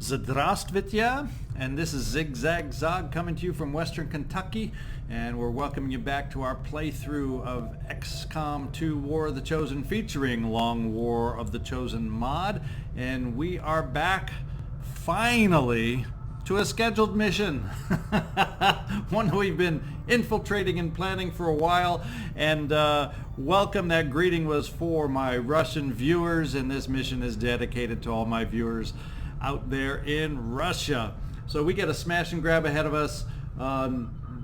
Zdravstvuyte, and this is ZigZagZog coming to you from Western Kentucky, and we're welcoming you back to our playthrough of XCom 2 War of the Chosen featuring Long War of the Chosen mod, and we are back finally to a scheduled mission. One we've been infiltrating and planning for a while, and welcome. That greeting was for my Russian viewers, and this mission is dedicated to all my viewers out there in Russia. So we get a smash and grab ahead of us.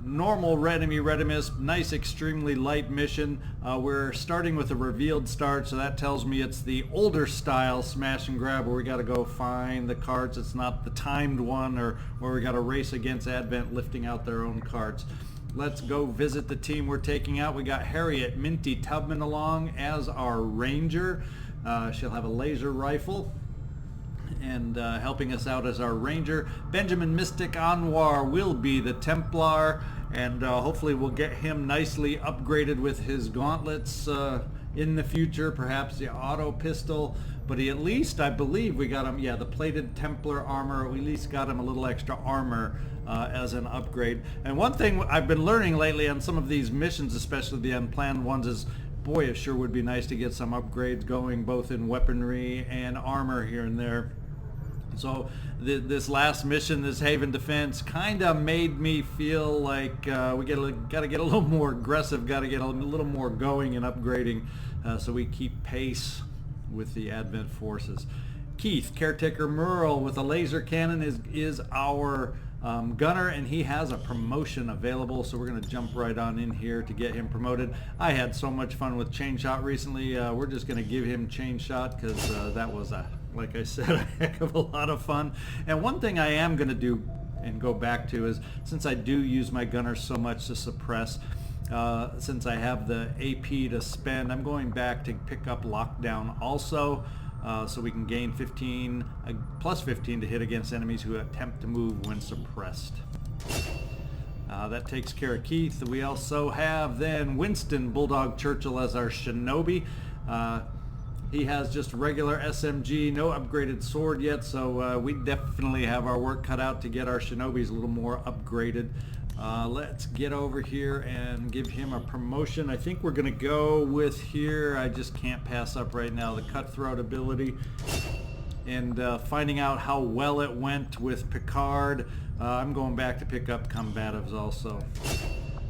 Normal enemy readiness, nice extremely light mission. We're starting with a revealed start, so that tells me it's the older style smash and grab where we got to go find the cards. It's not the timed one or where we got to race against Advent lifting out their own cards. Let's go visit the team we're taking out. We got Harriet, Minty, Tubman along as our ranger. She'll have a laser rifle and helping us out as our ranger. Benjamin Mystic Anwar will be the Templar, and hopefully we'll get him nicely upgraded with his gauntlets in the future, perhaps the auto pistol, but he at least, I believe we got him, yeah, the plated Templar armor. We at least got him a little extra armor as an upgrade. And one thing I've been learning lately on some of these missions, especially the unplanned ones, is boy, it sure would be nice to get some upgrades going both in weaponry and armor here and there. So this last mission, this Haven Defense, kind of made me feel like we got to get a little more aggressive, got to get a little more going and upgrading, so we keep pace with the Advent forces. Keith, Caretaker Murl with a laser cannon is our gunner, and he has a promotion available, so we're going to jump right on in here to get him promoted. I had so much fun with chain shot recently. We're just going to give him chain shot because that was like I said, a heck of a lot of fun. And one thing I am going to do and go back to is, since I do use my gunner so much to suppress, since I have the AP to spend, I'm going back to pick up Lockdown also, so we can gain 15, plus 15 to hit against enemies who attempt to move when suppressed. That takes care of Keith. We also have then Winston, Bulldog, Churchill as our shinobi. He has just regular SMG, no upgraded sword yet, so we definitely have our work cut out to get our shinobis a little more upgraded. Let's get over here and give him a promotion. I think we're going to go with here, I just can't pass up right now, the cutthroat ability. And finding out how well it went with Picard. I'm going back to pick up combatives also.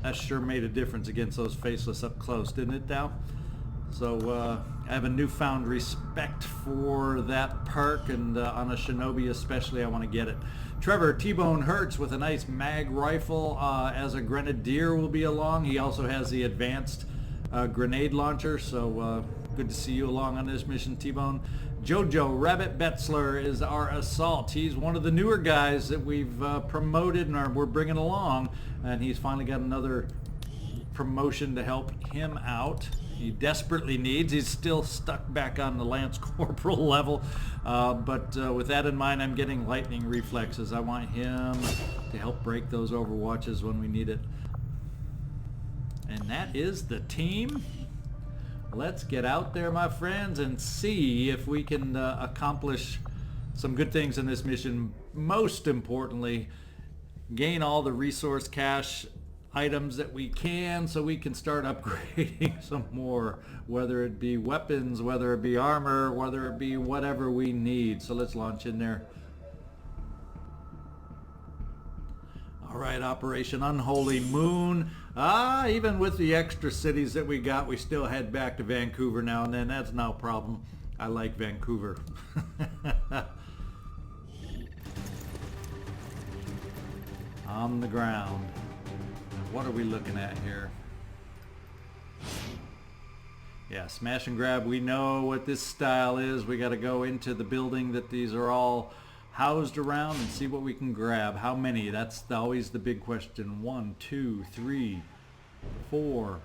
That sure made a difference against those faceless up close, didn't it, Dow? So I have a newfound respect for that perk, and on a shinobi especially, I want to get it. Trevor, T-Bone Hertz with a nice mag rifle as a grenadier will be along. He also has the advanced grenade launcher, so good to see you along on this mission, T-Bone. JoJo, Rabbit Betzler is our assault. He's one of the newer guys that we've promoted and we're bringing along, and he's finally got another promotion to help him out. He desperately needs. He's still stuck back on the Lance Corporal level, but with that in mind, I'm getting lightning reflexes. I want him to help break those overwatches when we need it. And that is the team. Let's get out there, my friends, and see if we can accomplish some good things in this mission. Most importantly, gain all the resource cache items that we can, so we can start upgrading some more, whether it be weapons, whether it be armor, whether it be whatever we need. So let's launch in there. All right, Operation Unholy Moon. Even with the extra cities that we got, we still head back to Vancouver now and then. That's no problem. I like Vancouver. On the ground. What are we looking at here? Yeah, smash and grab. We know what this style is. We got to go into the building that these are all housed around and see what we can grab. How many? That's always the big question. 1, 2, 3, 4.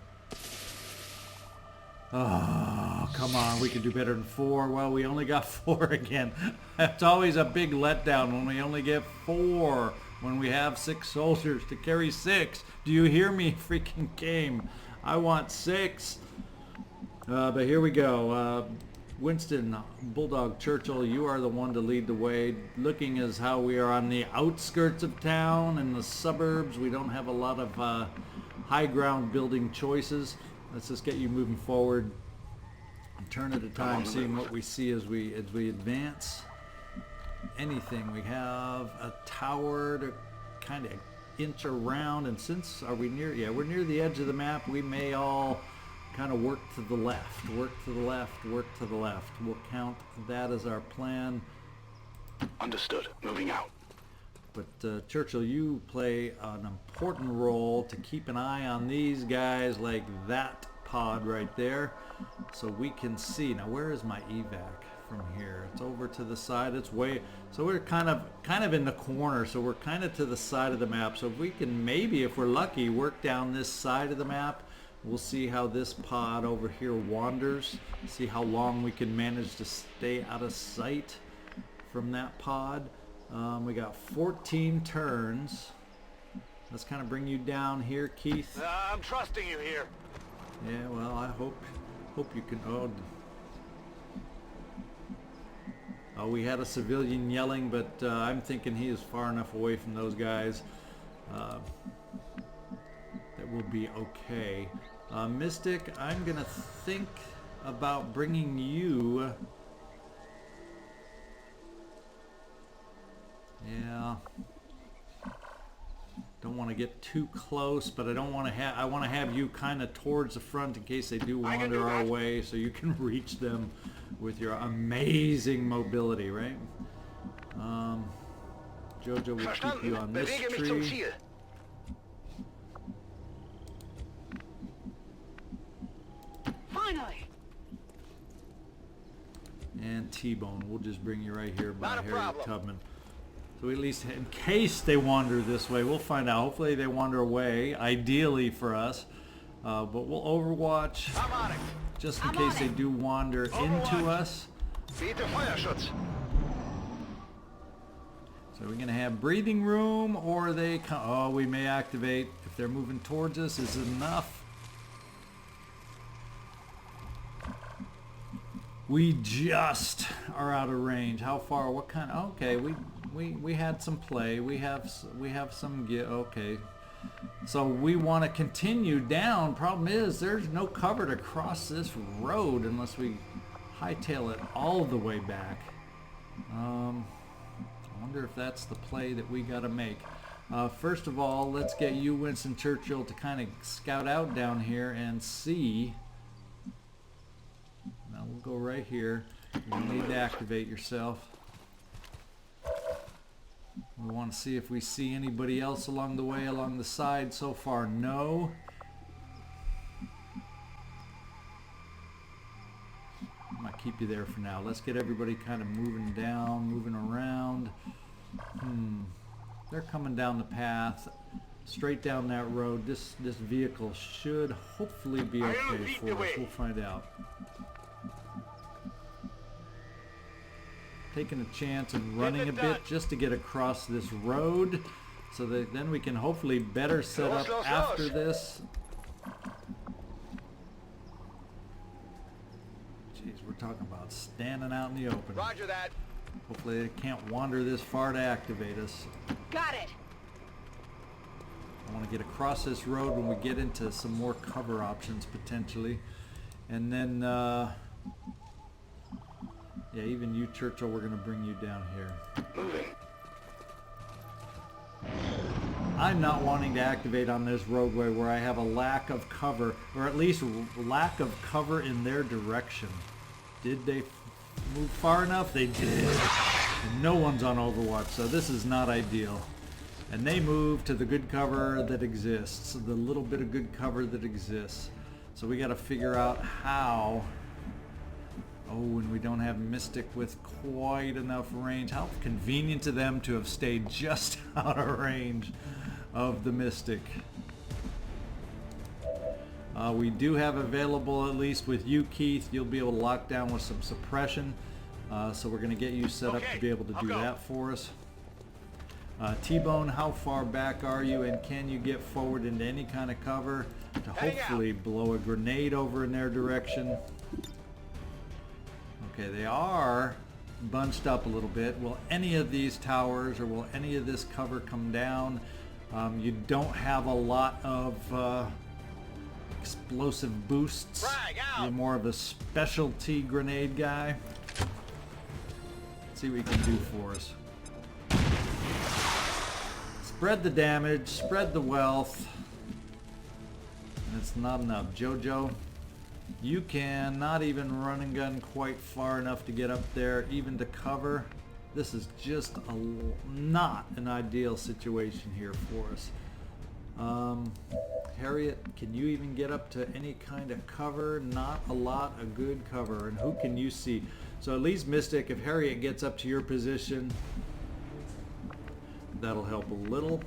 Oh, come on. We can do better than 4. Well, we only got 4 again. That's always a big letdown when we only get 4. When we have 6 soldiers to carry 6. Do you hear me, freaking game? I want 6. But here we go. Winston, Bulldog, Churchill, you are the one to lead the way. Looking as how we are on the outskirts of town and the suburbs. We don't have a lot of high ground building choices. Let's just get you moving forward. Turn at a time, seeing what we see as we advance. Anything. We have a tower to kind of inch around, and since are we near? Yeah, we're near the edge of the map. We may all kind of work to the left, work to the left, work to the left. We'll count that as our plan. Understood. Moving out. But Churchill, you play an important role to keep an eye on these guys, like that pod right there, so we can see. Now, where is my evac from here? It's over to the side. It's way, so we're kind of in the corner, so we're kind of to the side of the map. So if we can, maybe if we're lucky, work down this side of the map. We'll see how this pod over here wanders, see how long we can manage to stay out of sight from that pod. We got 14 turns. Let's kind of bring you down here, Keith. I'm trusting you here. Yeah, well, I hope you can. Oh, we had a civilian yelling, but I'm thinking he is far enough away from those guys that will be okay. Mystic, I'm gonna think about bringing you. Yeah. Don't want to get too close, but I don't want to have. I want to have you kind of towards the front in case they do wander our way, so you can reach them with your amazing mobility, right? JoJo will keep you on this tree. Finally. And T-Bone, we'll just bring you right here by Harriet Tubman. So at least in case they wander this way, we'll find out. Hopefully they wander away, ideally for us. But we'll overwatch just in case they do wander into us. So we're going to have breathing room, or they come. Oh, we may activate. If they're moving towards us, is enough. We just are out of range. How far? What kind? Okay, we had some play. We have some. Okay, so we want to continue down. Problem is, there's no cover to cross this road unless we hightail it all the way back. I wonder if that's the play that we got to make. First of all, let's get you, Winston Churchill, to kind of scout out down here and see. Now we'll go right here. You need to activate yourself. We want to see if we see anybody else along the way, along the side. So far, no. I might keep you there for now. Let's get everybody kind of moving down, moving around. They're coming down the path, straight down that road. This vehicle should hopefully be okay for us. We'll find out. Taking a chance and running a bit just to get across this road, so that then we can hopefully better set up after this. Jeez, we're talking about standing out in the open. Roger that. Hopefully they can't wander this far to activate us. Got it. I want to get across this road when we get into some more cover options potentially. And then yeah, even you, Churchill, we're going to bring you down here. Moving. I'm not wanting to activate on this roadway where I have a lack of cover, or at least lack of cover in their direction. Did they move far enough? They did. And no one's on Overwatch, so this is not ideal. And they move to the good cover that exists, the little bit of good cover that exists. So we got to figure out how. Oh, and we don't have Mystic with quite enough range. How convenient to them to have stayed just out of range of the Mystic. We do have available, at least with you, Keith, you'll be able to lock down with some suppression. So we're going to get you set up to be able to do that for us. T-Bone, how far back are you, and can you get forward into any kind of cover to hopefully blow a grenade over in their direction? Okay, they are bunched up a little bit. Will any of these towers or will any of this cover come down? You don't have a lot of explosive boosts. You're more of a specialty grenade guy. Let's see what you can do for us. Spread the damage, spread the wealth. And it's not enough. JoJo, you can not even run and gun quite far enough to get up there, even to cover. This is just not an ideal situation here for us. Harriet, can you even get up to any kind of cover? Not a lot of good cover. And who can you see? So at least Mystic, if Harriet gets up to your position, that'll help a little.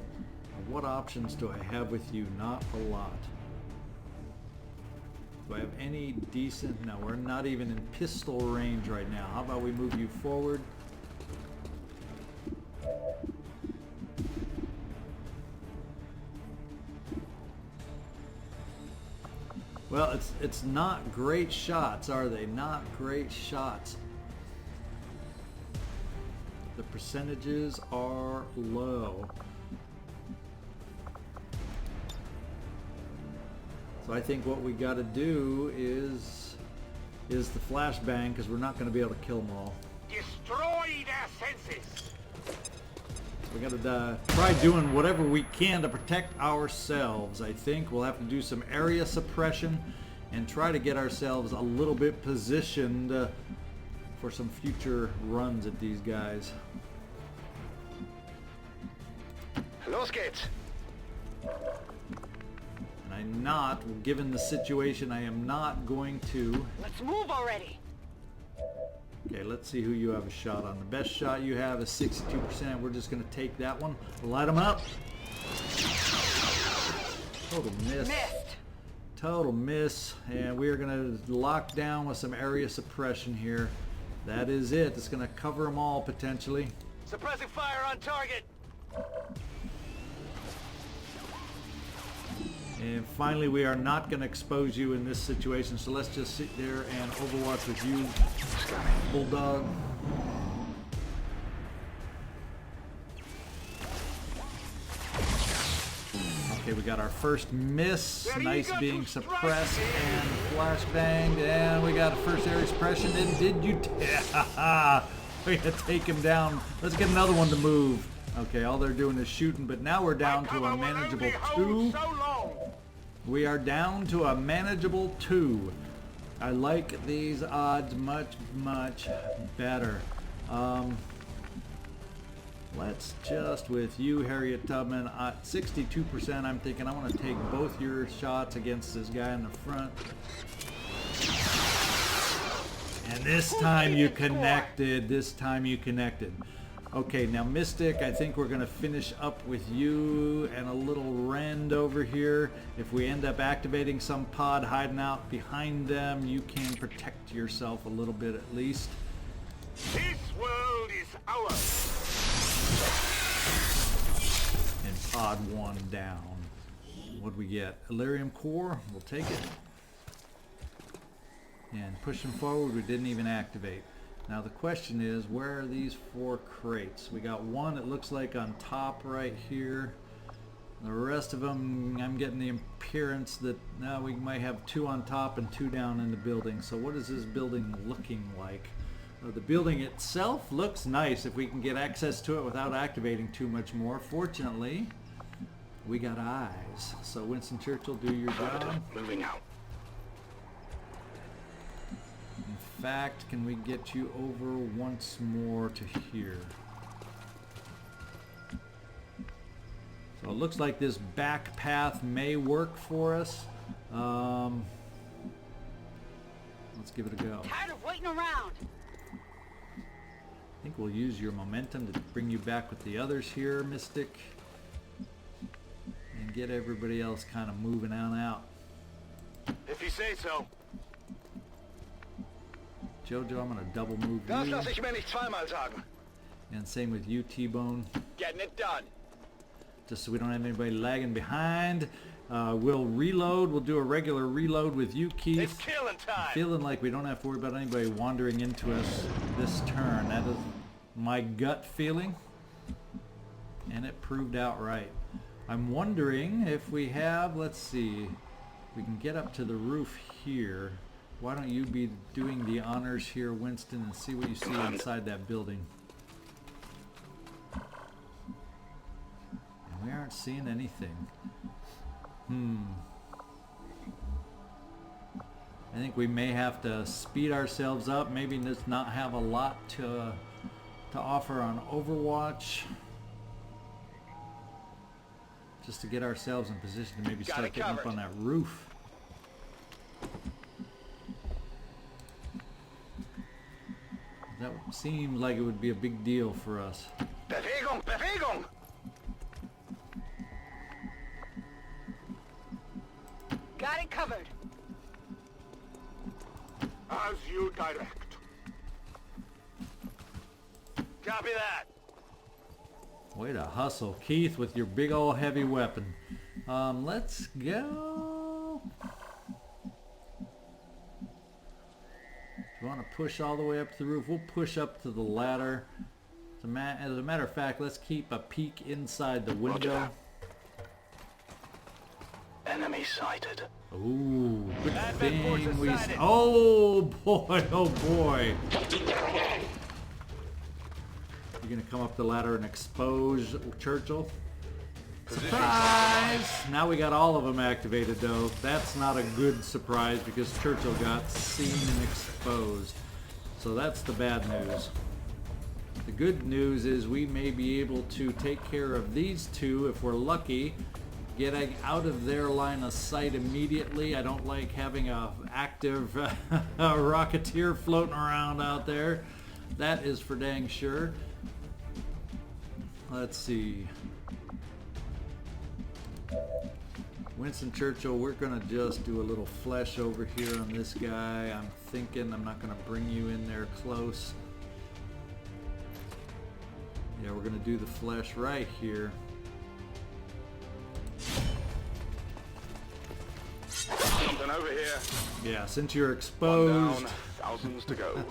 What options do I have with you? Not a lot. Do I have any decent? No, we're not even in pistol range right now. How about we move you forward? Well, it's not great shots, are they? Not great shots. The percentages are low. So I think what we got to do is the flashbang, because we're not going to be able to kill them all. Destroy their senses. We got to try doing whatever we can to protect ourselves. I think we'll have to do some area suppression and try to get ourselves a little bit positioned for some future runs at these guys. Los geht's. And I'm not, given the situation, I am not going to... Let's move already. Okay, let's see who you have a shot on. The best shot you have is 62%. We're just going to take that one. Light them up. Total miss. Missed. Total miss. And we are going to lock down with some area suppression here. That is it. It's going to cover them all potentially. Suppressing fire on target. And finally, we are not going to expose you in this situation, so let's just sit there and overwatch with you, Bulldog. Okay, we got our first miss. Nice being suppressed and flashbanged, and we got a first area suppression. And did you? We gotta take him down. Let's get another one to move. Okay, all they're doing is shooting, but now we're down to a manageable 2. We are down to a manageable 2. I like these odds much, much better. Let's just, with you, Harriet Tubman, at 62%, I'm thinking I want to take both your shots against this guy in the front. And this time you connected. This time you connected. Okay, now Mystic, I think we're going to finish up with you and a little Rend over here. If we end up activating some pod hiding out behind them, you can protect yourself a little bit at least. This world is ours. And pod 1 down. What'd we get? Elerium core, we'll take it. And pushing forward, we didn't even activate. Now the question is, where are these 4 crates? We got one, it looks like, on top right here. The rest of them, I'm getting the appearance that now we might have 2 on top and 2 down in the building. So what is this building looking like? The building itself looks nice if we can get access to it without activating too much more. Fortunately, we got eyes. So Winston Churchill, do your job. Moving out. In fact, can we get you over once more to here? So it looks like this back path may work for us. Let's give it a go. Tired of waiting around. I think we'll use your momentum to bring you back with the others here, Mystic. And get everybody else kind of moving on out. If you say so. JoJo, I'm going to double move Das you. lasse ich mir nicht zweimal sagen. And same with you, T-Bone. Getting it done. just so we don't have anybody lagging behind. We'll reload. We'll do a regular reload with you, Keith. It's killing time. Feeling like we don't have to worry about anybody wandering into us this turn. That is my gut feeling, and it proved out right. I'm wondering if we have, let's see, we can get up to the roof here. Why don't you be doing the honors here, Winston, and see what you see inside that building. And we aren't seeing anything. I think we may have to speed ourselves up, maybe just not have a lot to offer on Overwatch, just to get ourselves in position to maybe start getting up on that roof. That seems like it would be a big deal for us. Bewegung, Bewegung! Got it covered. As you direct. Copy that. Way to hustle, Keith, with your big old heavy weapon. Let's go. If you want to push all the way up to the roof, we'll push up to the ladder. As a matter of fact, let's keep a peek inside the window. Enemy sighted. Ooh, good thing forces we... sighted. Oh boy, oh boy. You're gonna come up the ladder and expose Churchill? Surprise! Now we got all of them activated though. That's not a good surprise because Churchill got seen and exposed. So that's the bad news. The good news is we may be able to take care of these two if we're lucky, getting out of their line of sight immediately. I don't like having a active Rocketeer floating around out there. That is for dang sure. Let's see. Winston Churchill, we're gonna just do a little flesh over here on this guy. I'm thinking I'm not gonna bring you in there close. Yeah, we're gonna do the flesh right here. Something over here. Yeah, since you're One exposed. down, thousands to go.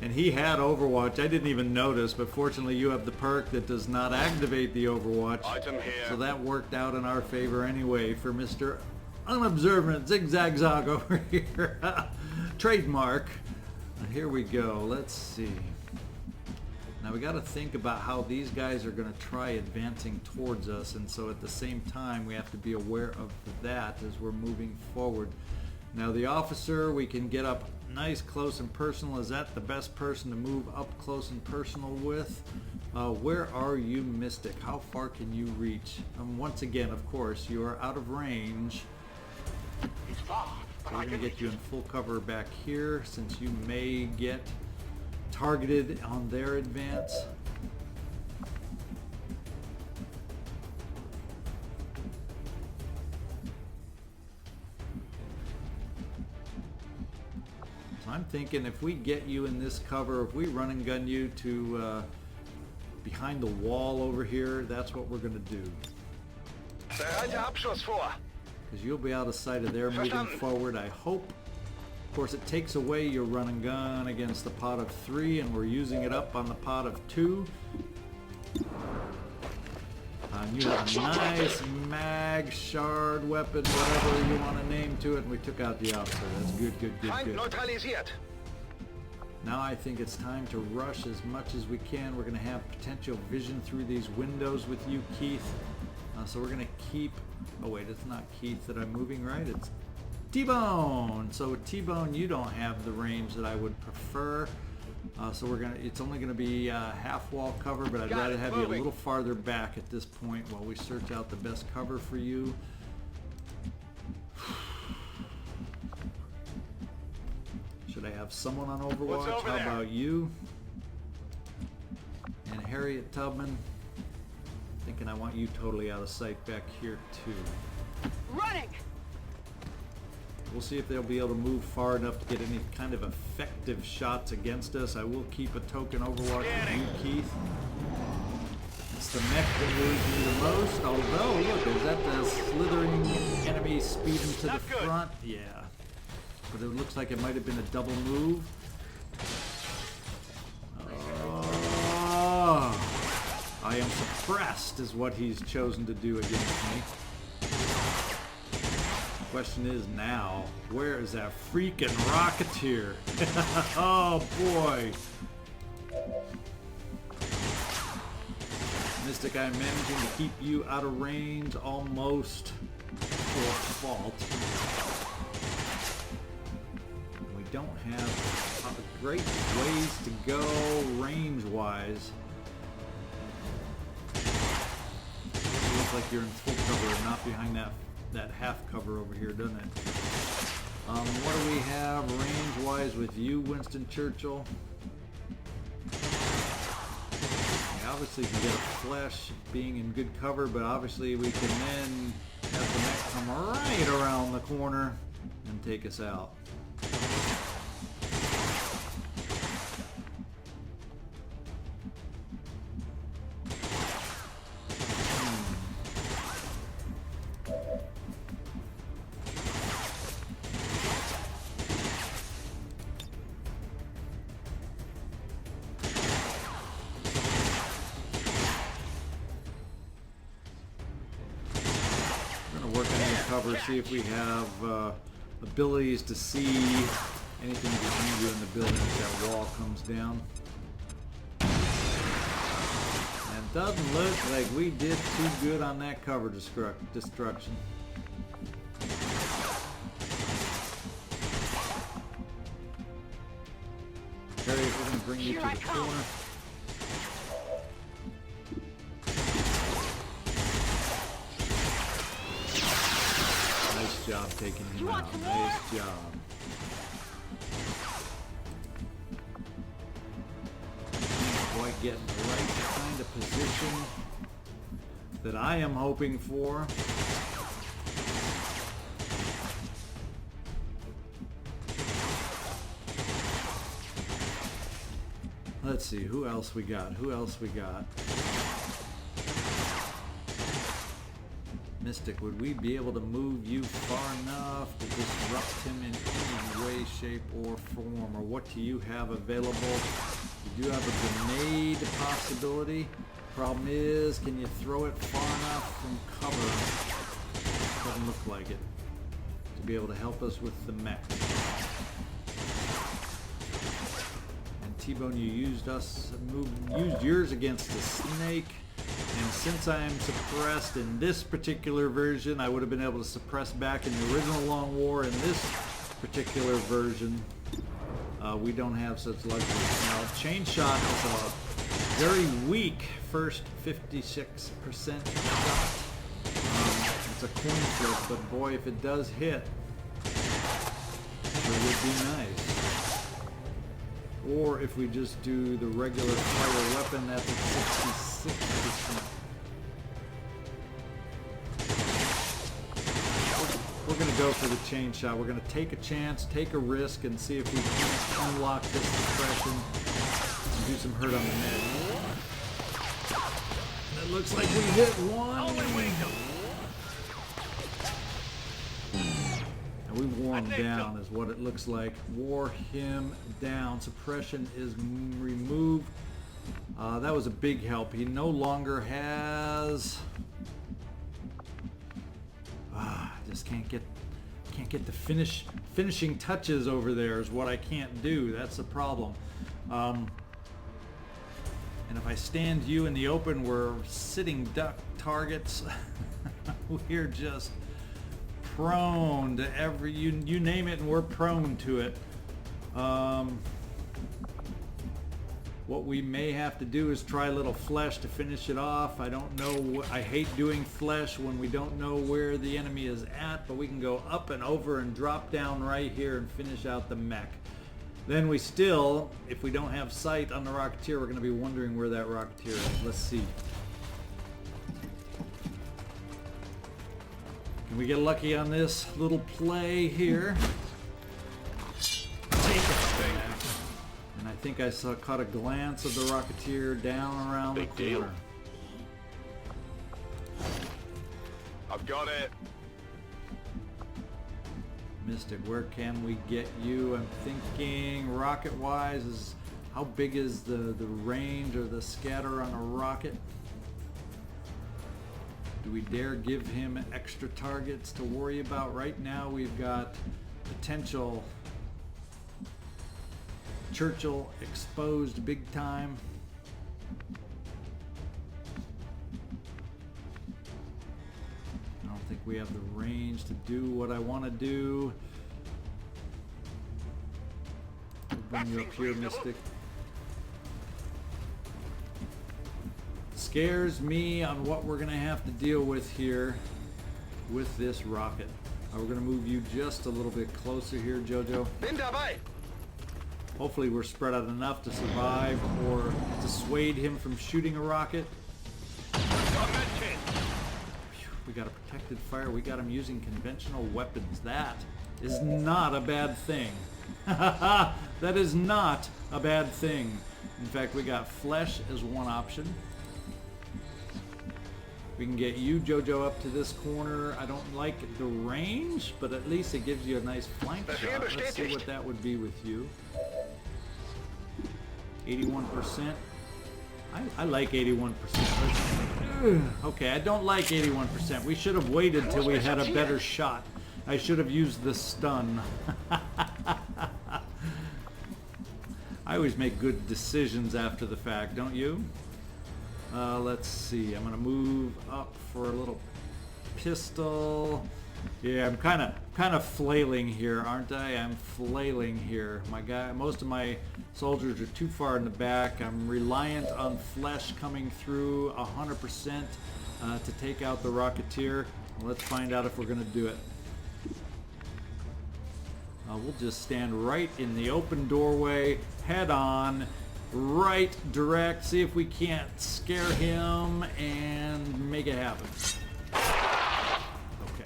And he had Overwatch. I didn't even notice, but fortunately you have the perk that does not activate the Overwatch. Item here. So that worked out in our favor anyway for Mr. Unobservant ZigZagZog over here. Trademark. Here we go. Let's see. Now we got to think about how these guys are going to try advancing towards us, and so at the same time we have to be aware of that as we're moving forward. Now the officer, we can get up nice, close and personal. Is that the best person to move up close and personal with? Where are you, Mystic? How far can you reach? Once again, of course, you are out of range. He's far, So we're going to get you in full cover back here since you may get targeted on their advance. So I'm thinking if we get you in this cover, if we run and gun you to behind the wall over here, that's what we're going to do. Bereite Abschuss vor. Because you'll be out of sight of there moving Verstanden. forward, I hope. Of course, it takes away your run and gun against the pot of 3, and we're using it up on the pot of 2. You have a nice mag, shard, weapon, whatever you want to name to it, and we took out the officer. That's good, good, good, Feind good. neutralisiert. Now I think it's time to rush as much as we can. We're going to have potential vision through these windows with you, Keith. So we're going to keep... Oh wait, it's not Keith that I'm moving, right? It's T-Bone. So T-Bone, you don't have the range that I would prefer. So we're gonna. It's only gonna be half wall cover, but I'd Got rather it, have you a moving. little farther back at this point while we search out the best cover for you. Should I have someone on Overwatch? over How there? about you? And Harriet Tubman. Thinking I want you totally out of sight back here too. Running! We'll see if they'll be able to move far enough to get any kind of effective shots against us. I will keep a token Overwatch with you, Keith. It's the mech that moves me the most. Although, look, is that the slithering enemy speeding to the front? Yeah. But it looks like it might have been a double move. Oh, I am suppressed is what he's chosen to do against me. The question is now, where is that freaking Rocketeer? Oh boy. Mystic, I'm managing to keep you out of range almost to a fault. We don't have great ways to go range-wise. It looks like you're in full cover, not behind that half cover over here, doesn't it? What do we have range-wise with you, Winston Churchill? Obviously can get a flash being in good cover, but obviously we can then have the mech come right around the corner and take us out. Cover, see if we have abilities to see anything behind you in the building as that wall comes down. And it doesn't look like we did too good on that cover destruction. Harriet, we're going to bring you to the corner. Nice job taking him out. Nice job. Not quite getting the right kind of position that I am hoping for. Let's see, who else we got? Who else we got? Mystic, would we be able to move you far enough to disrupt him in any way, shape, or form? Or what do you have available? You do have a grenade possibility. Problem is, can you throw it far enough from cover? Doesn't look like it. To be able to help us with the mech. And T-Bone, you used yours against the snake. And since I am suppressed in this particular version, I would have been able to suppress back in the original Long War. In this particular version, we don't have such luxury. Now, Chain Shot is a very weak first 56% shot. It's a coin flip, but boy, if it does hit, it would be nice. Or if we just do the regular fire weapon, that's at 66%. We're going to go for the chain shot. We're going to take a chance, take a risk, and see if we can unlock this suppression and do some hurt on the net. It looks like we hit one. And we wore him down is what it looks like. Wore him down. Suppression is removed. That was a big help. He no longer has... just can't get the finishing touches over there is what I can't do. That's the problem. And if I stand you in the open, we're sitting duck targets. We're just prone to every you name it, and we're prone to it. What we may have to do is try a little flesh to finish it off. I don't know. I hate doing flesh when we don't know where the enemy is at, but we can go up and over and drop down right here and finish out the mech. Then we still, if we don't have sight on the Rocketeer, we're going to be wondering where that Rocketeer is. Let's see. Can we get lucky on this little play here? Take it. And I think I caught a glance of the Rocketeer down around the corner. I've got it. Mystic, where can we get you? I'm thinking rocket-wise is how big is the range or the scatter on a rocket? Do we dare give him extra targets to worry about? Right now we've got potential Churchill exposed big time. I don't think we have the range to do what I want to do. We'll bring you up here, Mystic. Scares me on what we're gonna have to deal with here with this rocket. We're gonna move you just a little bit closer here, JoJo. Bin dabei. Hopefully we're spread out enough to survive or dissuade him from shooting a rocket. Phew, we got a protected fire. We got him using conventional weapons. That is not a bad thing. That is not a bad thing. In fact, we got flesh as one option. We can get you, JoJo, up to this corner. I don't like the range, but at least it gives you a nice flank shot. Let's see what that would be with you. 81%. I like 81%. Okay, I don't like 81%. We should have waited till we had a better shot. I should have used the stun. I always make good decisions after the fact, don't you? Let's see. I'm gonna move up for a little pistol. Yeah, I'm kind of flailing here, aren't I? I'm flailing here. Most of my soldiers are too far in the back. I'm reliant on flesh coming through 100% to take out the Rocketeer. Let's find out if we're gonna do it. We'll just stand right in the open doorway, head on. Right, direct, see if we can't scare him and make it happen. Okay.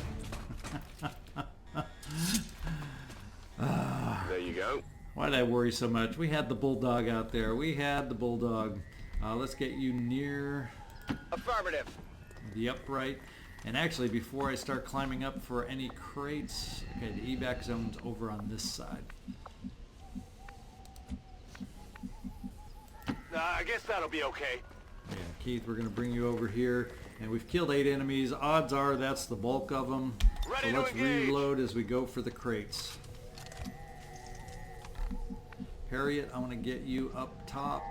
There you go. Why did I worry so much? We had the Bulldog out there. We had the Bulldog. Let's get you near Affirmative. the upright. And actually, before I start climbing up for any crates, okay, the evac zone's over on this side. I guess that'll be okay. Yeah, Keith, we're going to bring you over here. And we've killed 8 enemies. Odds are that's the bulk of them. Ready So let's to engage. reload as we go for the crates. Harriet, I want to get you up top.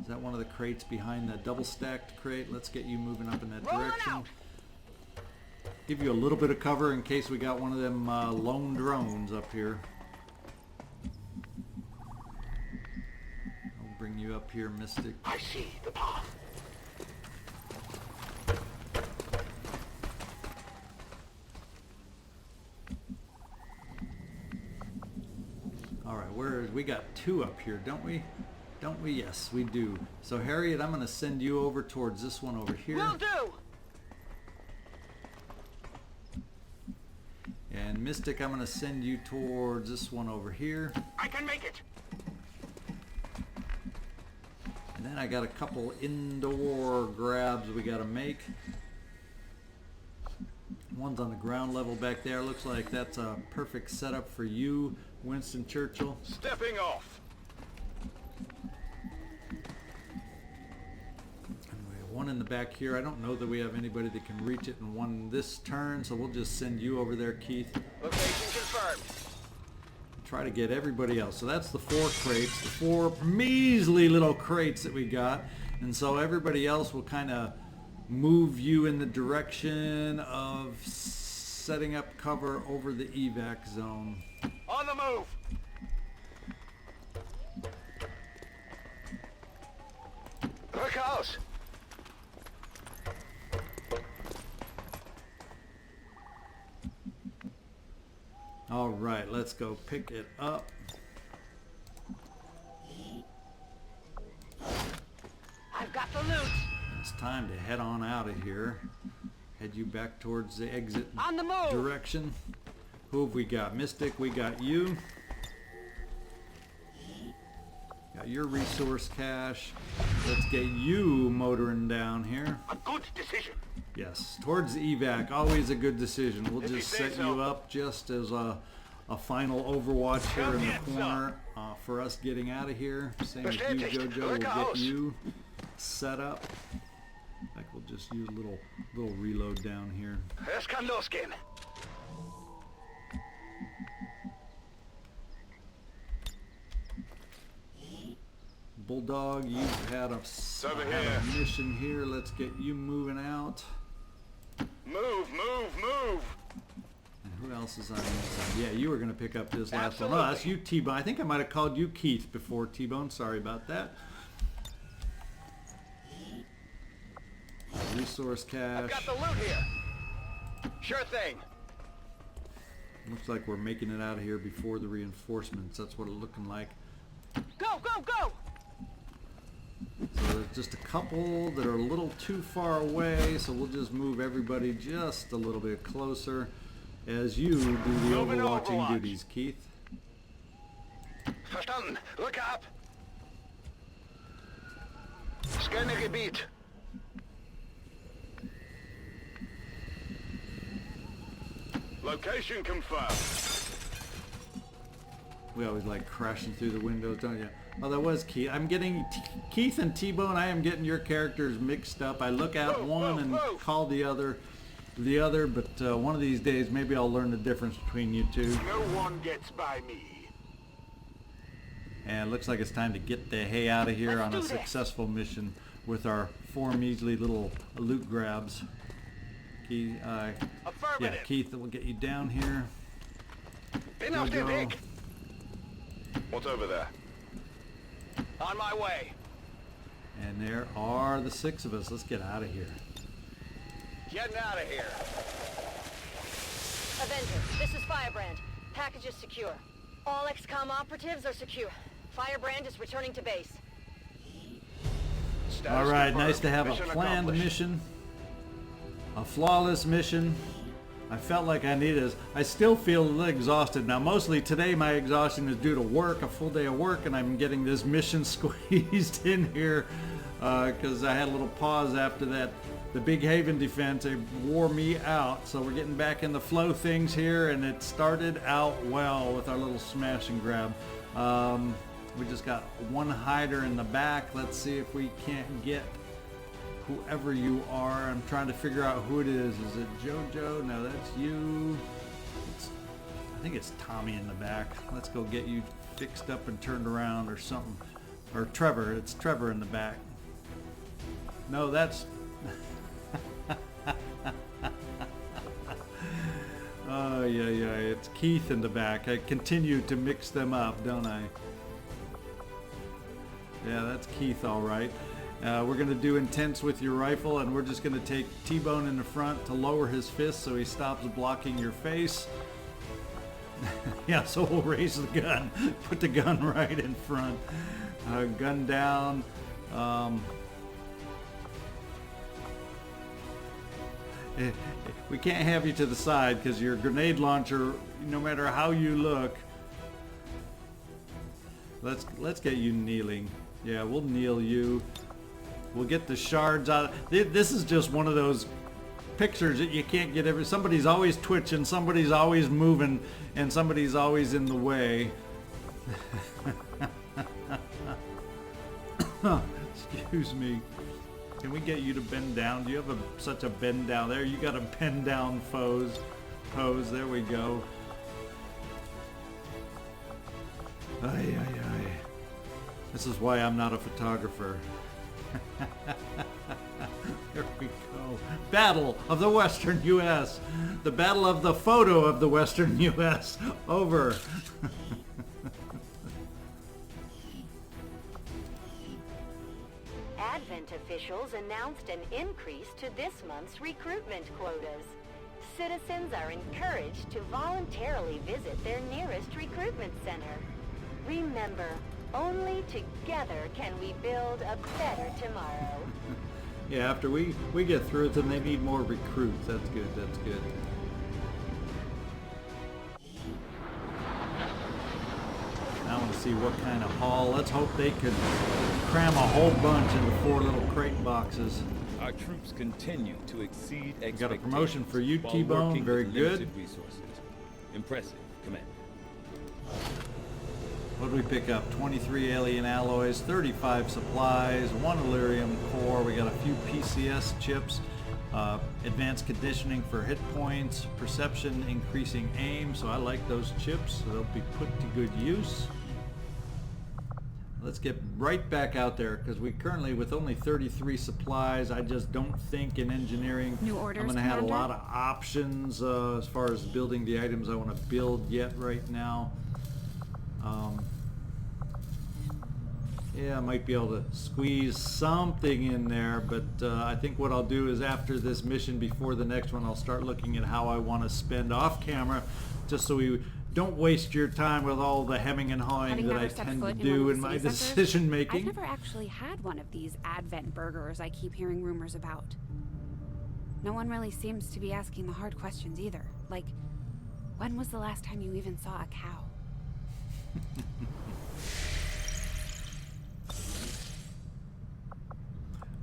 Is that one of the crates behind that double stacked crate? Let's get you moving up in that direction. Give you a little bit of cover in case we got one of them lone drones up here. Bring you up here, Mystic. I see the path. All right, we got 2 up here, don't we? Don't we? Yes, we do. So Harriet, I'm going to send you over towards this one over here. Will do. And Mystic, I'm going to send you towards this one over here. I can make it. And then I got a couple indoor grabs we got to make. One's on the ground level back there. Looks like that's a perfect setup for you, Winston Churchill. Stepping off. Anyway, one in the back here. I don't know that we have anybody that can reach it in one this turn, so we'll just send you over there, Keith. Location confirmed. Try to get everybody else. So that's the 4 crates, the 4 measly little crates that we got. And so everybody else will kind of move you in the direction of setting up cover over the evac zone. On the move. Look out. All right, let's go pick it up. I've got the loot. It's time to head on out of here. Head you back towards the exit On the move. direction. Who have we got? Mystic, we got you. Got your resource cache. Let's get you motoring down here. A good decision. Yes, towards the evac, always a good decision. We'll If you just say set so. you up just as a final overwatch here Come in the get some. corner for us getting out of here. Same as you, Bestätigt. JoJo, we'll get Rückaus. you set up. In fact, we'll just use a little reload down here. Es kann losgehen. Bulldog, you've had a over had here. a mission here. Let's get you moving out. Move, move, move. And who else is on this side? Yeah, you were going to pick up this last one. No, Absolutely. that's you, T-Bone. I think I might have called you Keith before, T-Bone. Sorry about that. Resource I've cache. got the loot here. Sure thing. Looks like we're making it out of here before the reinforcements. That's what it's looking like. Go, go, go! So there's just a couple that are a little too far away, so we'll just move everybody just a little bit closer as you do the Moving to overwatching Overwatch. duties, Keith. Verstanden. Rücke ab. Scanne Gebiet. Location confirmed. We always like crashing through the windows, don't you? Oh, that was Keith. I'm getting Keith and T-Bone. I am getting your characters mixed up. I look at Move, one move, and move. call the other, but one of these days maybe I'll learn the difference between you two. No one gets by me. And it looks like it's time to get the hay out of here Let's on do a this. successful mission with our 4 measly little loot grabs. Keith, yeah, Affirmative. Keith, we'll get you down here. Bin auf dem JoJo. Weg. What's over there? On my way. And there are the 6 of us. Let's get out of here. Getting out of here. Avenger, this is Firebrand. Package is secure. All XCom operatives are secure. Firebrand is returning to base. Status All right, confirmed. nice to have a Mission planned accomplished. mission. A flawless mission. I felt like I needed this. I still feel a little exhausted. Now, mostly today my exhaustion is due to work, a full day of work, and I'm getting this mission squeezed in here because I had a little pause after that. The Big Haven defense, it wore me out. So we're getting back in the flow things here, and it started out well with our little smash and grab. We just got one hider in the back. Let's see if we can't get whoever you are. I'm trying to figure out who it is. Is it JoJo? No, that's you. I think it's Tommy in the back. Let's go get you fixed up and turned around or something. Or Trevor. It's Trevor in the back. No, that's... Oh, yeah. It's Keith in the back. I continue to mix them up, don't I? Yeah, that's Keith, all right. We're going to do intense with your rifle, and we're just going to take T-Bone in the front to lower his fist so he stops blocking your face. Yeah, so we'll raise the gun. Put the gun right in front. Gun down. We can't have you to the side because your grenade launcher, no matter how you look. Let's get you kneeling. Yeah, we'll kneel you. We'll get the shards out. This is just one of those pictures that you can't get somebody's always twitching, somebody's always moving, and somebody's always in the way. Excuse me. Can we get you to bend down? Do you have such a bend down there? You got a bend down pose. There we go. Ay. This is why I'm not a photographer. There we go. Battle of the Western U.S. The battle of the photo of the Western U.S. Over. Advent officials announced an increase to this month's recruitment quotas. Citizens are encouraged to voluntarily visit their nearest recruitment center. Remember, only together can we build a better tomorrow. Yeah, after we get through it, then they need more recruits. That's good. I want to see what kind of haul. Let's hope they could cram a whole bunch into 4 little crate boxes. Our troops continue to exceed expectations. Got a promotion for you, while T-Bone. working Very with good. limited resources. Impressive, Commander. What did we pick up? 23 alien alloys, 35 supplies, 1 Illyrium core. We got a few PCS chips, advanced conditioning for hit points, perception, increasing aim. So I like those chips. So they'll be put to good use. Let's get right back out there because we currently, with only 33 supplies, I just don't think in engineering New orders, I'm going to have a Commander? lot of options as far as building the items I want to build yet right now. Yeah, I might be able to squeeze something in there, but I think what I'll do is after this mission, before the next one, I'll start looking at how I want to spend off camera, just so we don't waste your time with all the hemming and hawing Having that I never stepped tend to foot in do one in of the my city centers, decision I've making. never actually had one of these Advent burgers I keep hearing rumors about. No one really seems to be asking the hard questions either. Like, when was the last time you even saw a cow?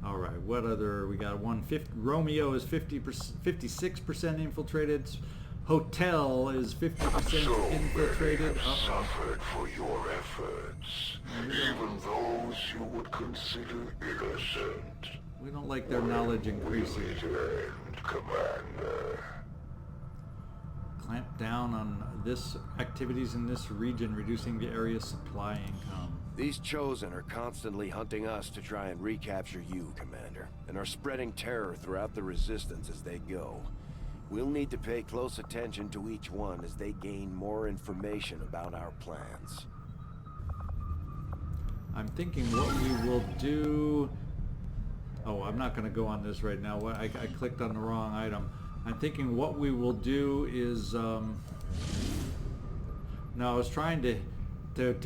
All right, what other, we got 150, Romeo is 56% infiltrated, Hotel is 50% infiltrated. Suffered for your efforts, even those you would consider innocent. We don't like their knowledge increasing. Will it end, Commander? Clamp down on this activities in this region, reducing the area's supply income. These Chosen are constantly hunting us to try and recapture you, Commander, and are spreading terror throughout the Resistance as they go. We'll need to pay close attention to each one as they gain more information about our plans. I'm thinking what we will do... Oh, I'm not going to go on this right now. I clicked on the wrong item. I'm thinking what we will do is... No, I was trying to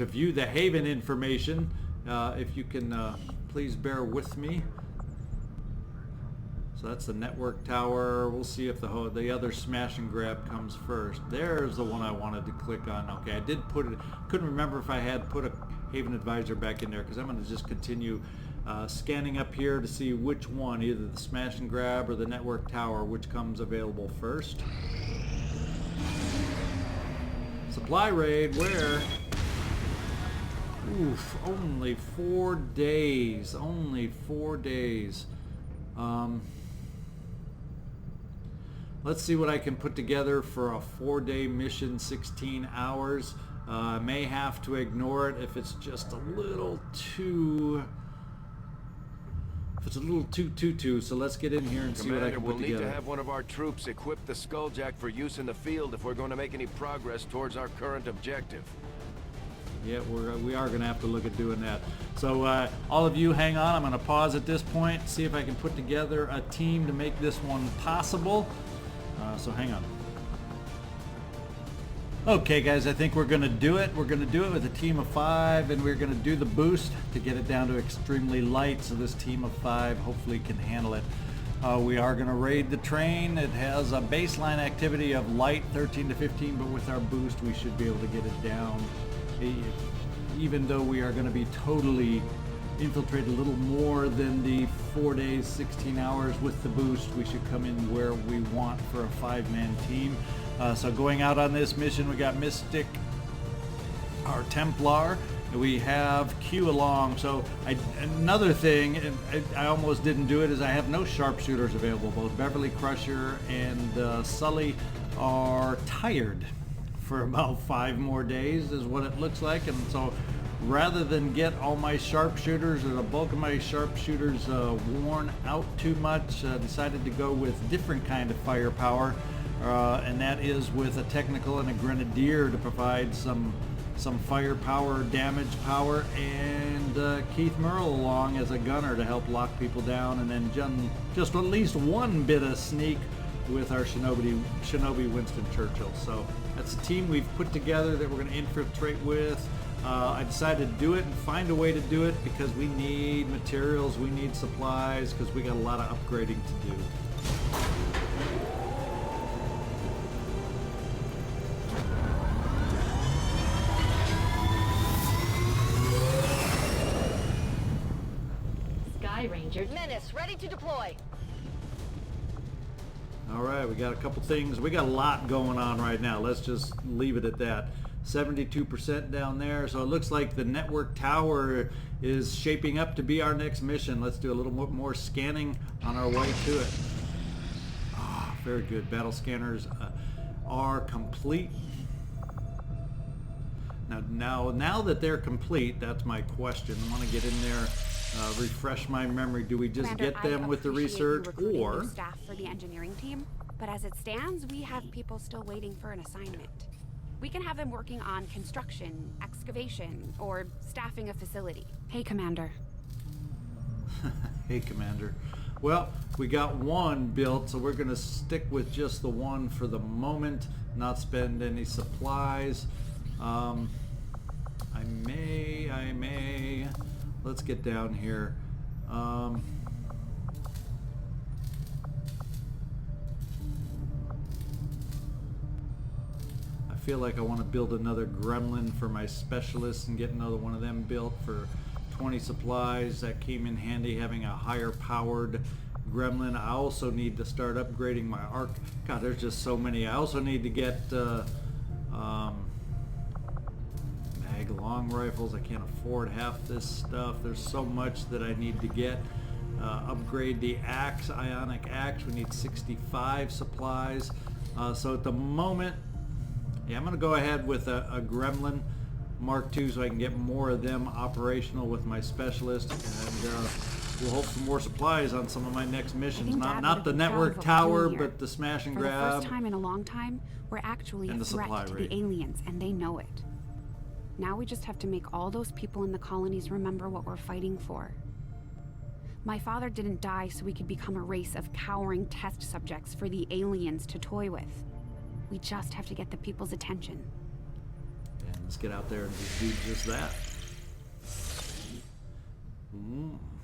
view the Haven information. If you can please bear with me. So that's the network tower. We'll see if the other smash and grab comes first. There's the one I wanted to click on. Okay, I did put it. Couldn't remember if I had put a Haven Advisor back in there because I'm going to just continue scanning up here to see which one, either the smash and grab or the network tower, which comes available first. Supply raid, where? Oof, only 4 days. Only 4 days. Let's see what I can put together for a 4-day mission, 16 hours. I may have to ignore it if it's just a little too... If it's a little too. So let's get in here and see what I can put we'll need together. to have one of our troops equip the Skulljack for use in the field if we're going to make any progress towards our current objective. Yeah, we are going to have to look at doing that. So all of you hang on. I'm going to pause at this point, see if I can put together a team to make this one possible. So hang on. Okay guys, I think we're going to do it. We're going to do it with a team of 5, and we're going to do the boost to get it down to extremely light, so this team of 5 hopefully can handle it. We are going to raid the train. It has a baseline activity of light 13 to 15, but with our boost we should be able to get it down. Even though we are going to be totally infiltrated a little more than the 4 days, 16 hours with the boost, we should come in where we want for a 5-man team. So going out on this mission, we got Mystic, our Templar, and we have Q along. So another thing, and I almost didn't do it, is I have no sharpshooters available. Both Beverly Crusher and Sully are tired for about 5 more days is what it looks like, and so rather than get all my sharpshooters or the bulk of my sharpshooters worn out too much, decided to go with different kind of firepower, and that is with a technical and a grenadier to provide some firepower, damage power, and Keith Murl along as a gunner to help lock people down, and then just at least one bit of sneak with our Shinobi Winston Churchill. So that's a team we've put together that we're going to infiltrate with. I decided to do it and find a way to do it because we need materials, we need supplies, because we got a lot of upgrading to do. Sky Ranger Endangered menace ready to deploy. All right, we got a couple things. We got a lot going on right now. Let's just leave it at that. 72% down there. So it looks like the network tower is shaping up to be our next mission. Let's do a little more scanning on our way to it. Ah, very good. Battle scanners are complete. Now that they're complete, that's my question. I want to get in there, refresh my memory. Do we just Commander, get them with the research, or new staff for the engineering team? But as it stands, we have people still waiting for an assignment. We can have them working on construction, excavation, or staffing a facility. Hey, Commander. Hey, Commander. Well, we got one built, so we're going to stick with just the one for the moment, not spend any supplies. I may. Let's get down here. I feel like I want to build another gremlin for my specialists and get another one of them built for 20 supplies. That came in handy, having a higher powered gremlin. I also need to start upgrading my arc. God, there's just so many. I also need to get mag long rifles. I can't afford half this stuff. There's so much that I need to get. Upgrade the axe, ionic axe. We need 65 supplies. So at the moment, yeah, I'm going to go ahead with a Gremlin Mark II so I can get more of them operational with my specialist, and we'll hope for more supplies on some of my next missions. Not the network tower, but the smash and grab. For the first time in a long time, we're actually a threat to the aliens, and they know it. Now we just have to make all those people in the colonies remember what we're fighting for. My father didn't die so we could become a race of cowering test subjects for the aliens to toy with. We just have to get the people's attention. And let's get out there and just do just that.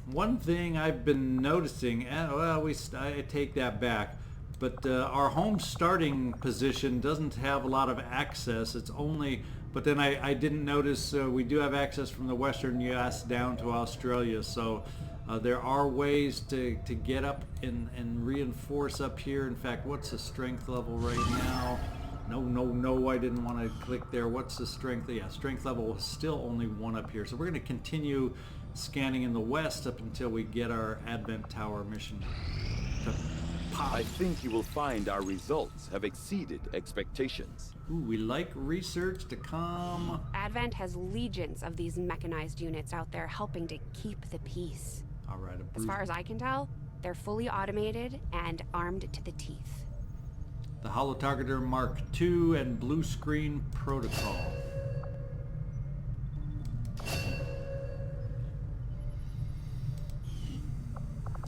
One thing I've been noticing, I take that back, but our home starting position doesn't have a lot of access. It's only, but then I didn't notice we do have access from the western U.S. down to Australia, so there are ways to get up and reinforce up here. In fact, what's the strength level right now? No, I didn't want to click there. What's the strength? Yeah, strength level is still only 1 up here. So we're going to continue scanning in the west up until we get our Advent Tower mission to pop. I think you will find our results have exceeded expectations. Ooh, we like research to come. Advent has legions of these mechanized units out there helping to keep the peace. All right. As far as I can tell, they're fully automated and armed to the teeth. The Holo-Targeter Mark II and Blue Screen Protocol.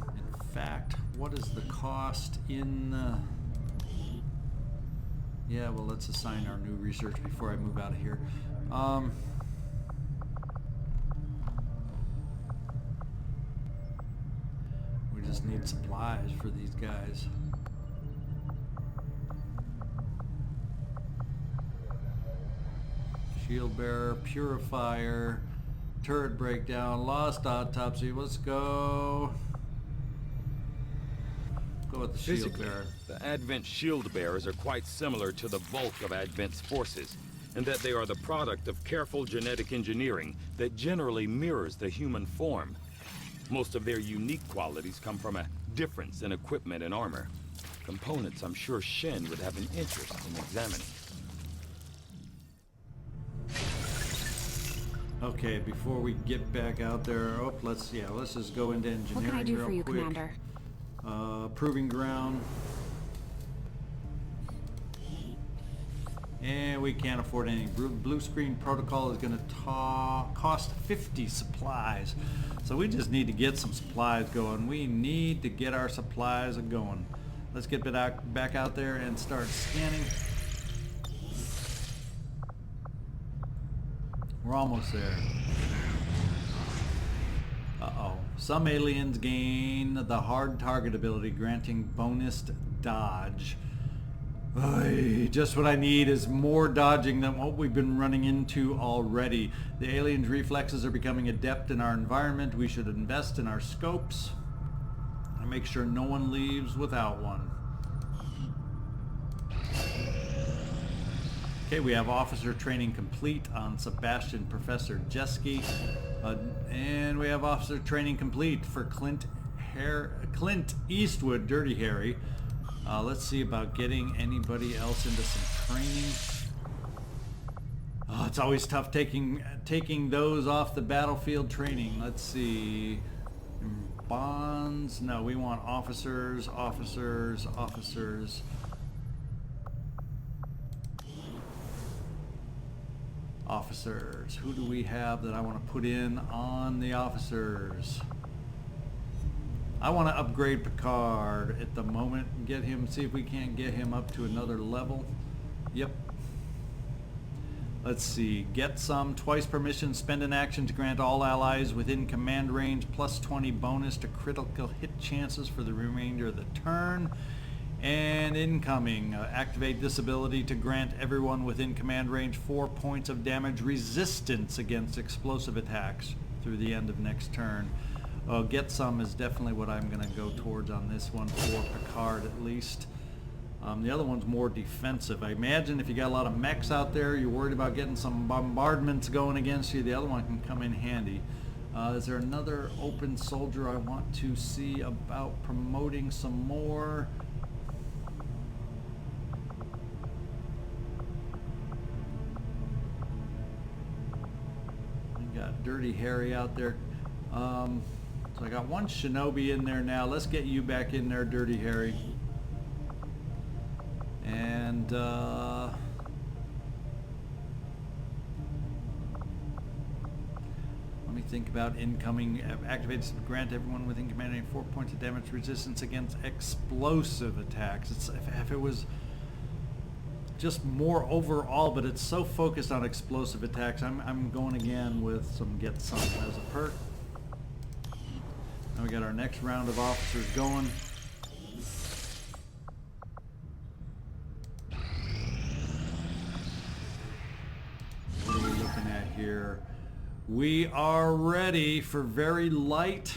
In fact, what is the cost in... Yeah, well, let's assign our new research before I move out of here. We just need supplies for these guys. Shield bearer, purifier, turret breakdown, lost autopsy. Let's go. Go with the shield bearer. The Advent shield bearers are quite similar to the bulk of Advent's forces, in that they are the product of careful genetic engineering that generally mirrors the human form. Most of their unique qualities come from a difference in equipment and armor. Components I'm sure Shen would have an interest in examining. Okay, before we get back out there, let's just go into engineering. What can I do real for you, quick. Commander? Proving ground. And we can't afford any. Blue Screen Protocol is going to cost 50 supplies. So we just need to get some supplies going. We need to get our supplies going. Let's get back out there and start scanning. We're almost there. Uh-oh. Some aliens gain the hard target ability, granting bonus dodge. Oy, just what I need is more dodging than what we've been running into already. The aliens' reflexes are becoming adept in our environment. We should invest in our scopes. I make sure no one leaves without one. Okay, we have officer training complete on Sebastian Professor Jeski. And we have officer training complete for Clint Eastwood, Dirty Harry. Let's see about getting anybody else into some training. Oh, it's always tough taking those off the battlefield training. Let's see. Bonds. No, we want officers, officers, officers. Officers. Who do we have that I want to put in on the officers? I want to upgrade Picard at the moment and get him, see if we can't get him up to another level. Yep. Let's see. Get some. Twice per mission. Spend an action to grant all allies within command range plus 20 bonus to critical hit chances for the remainder of the turn. And incoming. Activate this ability to grant everyone within command range 4 points of damage resistance against explosive attacks through the end of next turn. Get some is definitely what I'm going to go towards on this one for Picard at least. The other one's more defensive. I imagine if you got a lot of mechs out there, you're worried about getting some bombardments going against you, the other one can come in handy. Is there another open soldier I want to see about promoting some more? We got Dirty Harry out there. So I got one Shinobi in there now. Let's get you back in there, Dirty Harry. And let me think about incoming. Activates to grant everyone within command range 4 points of damage resistance against explosive attacks. If it was just more overall, but it's so focused on explosive attacks, I'm going again with some get some as a perk. Now we got our next round of officers going. What are we looking at here? We are ready for very light.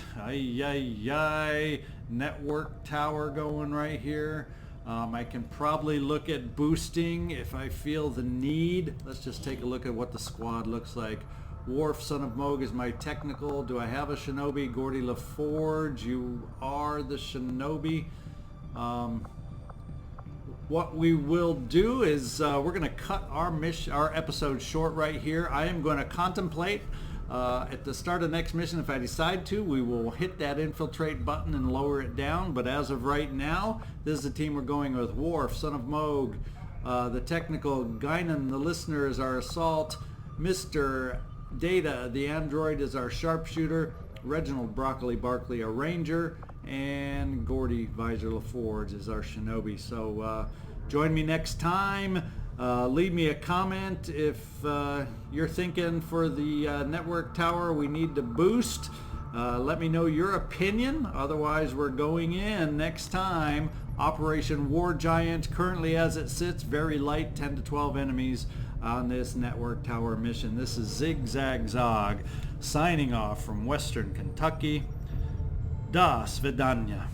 Network tower going right here. I can probably look at boosting if I feel the need. Let's just take a look at what the squad looks like. Worf, Son of Moog is my technical. Do I have a Shinobi? Gordy LaForge, you are the Shinobi. What we will do is we're going to cut our episode short right here. I am going to contemplate at the start of the next mission, if I decide to, we will hit that infiltrate button and lower it down. But as of right now, this is the team we're going with. Worf, Son of Moog, the technical. Guinan, the listener, is our assault. Mr. Data, the android, is our sharpshooter. Reginald Broccoli Barkley, a ranger. And Gordy Visor LaForge is our shinobi. So join me next time. Leave me a comment if you're thinking for the network tower we need to boost. Let me know your opinion. Otherwise, we're going in next time. Operation War Giant, currently as it sits, very light, 10 to 12 enemies on this network tower mission. This is ZigZagZog signing off from Western Kentucky. Da Svidanya.